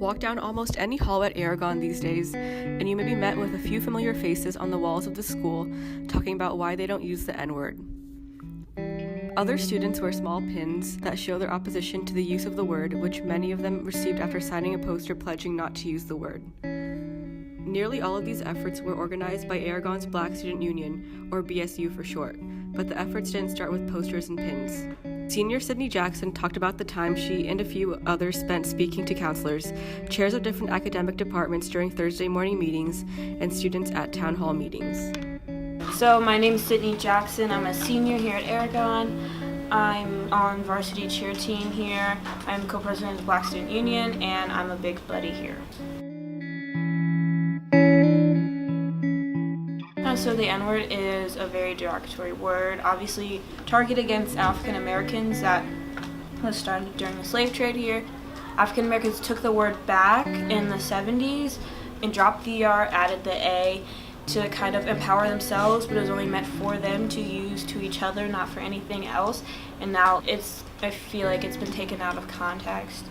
Walk down almost any hall at Aragon these days, and you may be met with a few familiar faces on the walls of the school talking about why they don't use the N-word. Other students wear small pins that show their opposition to the use of the word, which many of them received after signing a poster pledging not to use the word. Nearly all of these efforts were organized by Aragon's Black Student Union, or BSU for short, but the efforts didn't start with posters and pins. Senior Sydney Jackson talked about the time she and a few others spent speaking to counselors, chairs of different academic departments during Thursday morning meetings, and students at town hall meetings. So my name is Sydney Jackson. I'm a senior here at Aragon. I'm on varsity cheer team here. I'm co-president of the Black Student Union, and I'm a big buddy here. So the N-word is a very derogatory word, obviously targeted against African Americans that was started during the slave trade here. African Americans took the word back in the 70s and dropped the ER, added the A to kind of empower themselves, but it was only meant for them to use to each other, not for anything else. And now I feel like it's been taken out of context,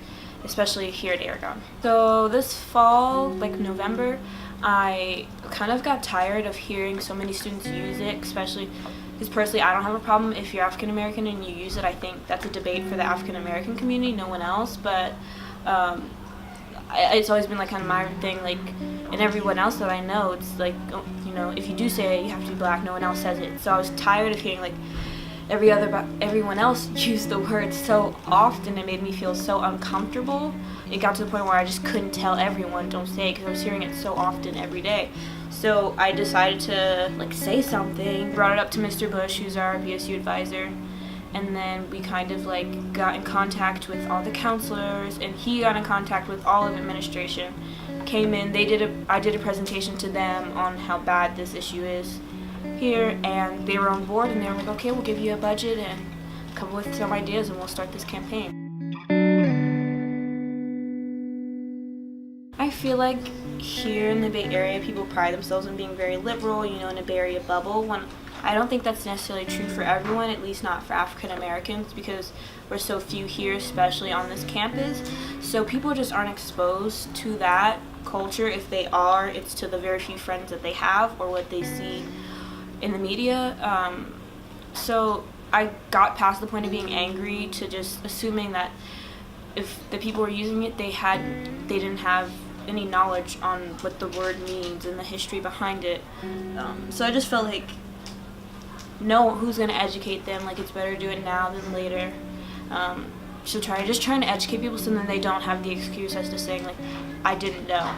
especially here at Aragon. So this fall, like November, I kind of got tired of hearing so many students use it, especially because personally I don't have a problem if you're African American and you use it. I think that's a debate for the African American community, no one else, but it's always been like kind of my thing, like, and everyone else that I know, it's like, you know, if you do say it, you have to be black, no one else says it. So I was tired of hearing like everyone else use the word so often. It made me feel so uncomfortable. It got to the point where I just couldn't tell everyone don't say it because I was hearing it so often every day. So I decided to like say something, brought it up to Mr. Bush, who's our BSU advisor, and then we kind of like got in contact with all the counselors, and he got in contact with all of administration. Came in, I did a presentation to them on how bad this issue is here, and they were on board, and they were like, okay, we'll give you a budget and come up with some ideas and we'll start this campaign. I feel like here in the Bay Area, people pride themselves on being very liberal, you know, in a Bay Area bubble, when I don't think that's necessarily true for everyone, at least not for African Americans, because we're so few here, especially on this campus. So people just aren't exposed to that culture. If they are, it's to the very few friends that they have or what they see in the media. So I got past the point of being angry to just assuming that if the people were using it, they didn't have any knowledge on what the word means and the history behind it. So I just felt like, no, who's going to educate them? Like, it's better to do it now than later. So trying to educate people so then they don't have the excuse as to saying, like, I didn't know.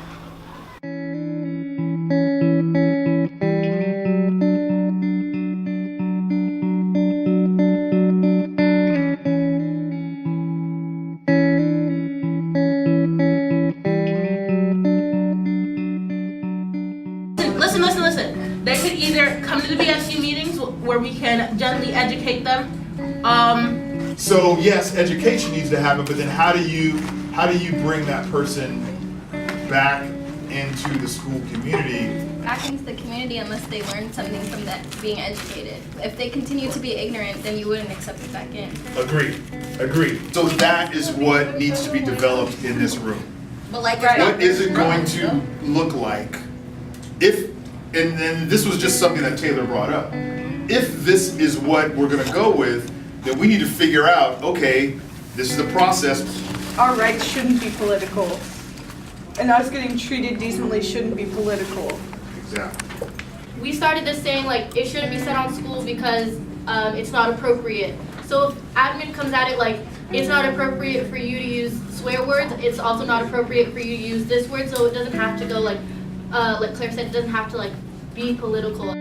Listen. They could either come to the BSU meetings where we can gently educate them. So yes, education needs to happen, but then how do you bring that person back into the school community? Back into the community unless they learn something from that being educated. If they continue to be ignorant, then you wouldn't accept it back in. Agreed. So that is what needs to be developed in this room. But like, what is it going to look like if, and then this was just something that Taylor brought up, if this is what we're going to go with, then we need to figure out, okay, this is the process. Our rights shouldn't be political, and us getting treated decently shouldn't be political. Exactly. We started this saying, like, it shouldn't be said on school because it's not appropriate. So if admin comes at it like, it's not appropriate for you to use swear words, it's also not appropriate for you to use this word, so it doesn't have to go like Claire said, it doesn't have to like be political.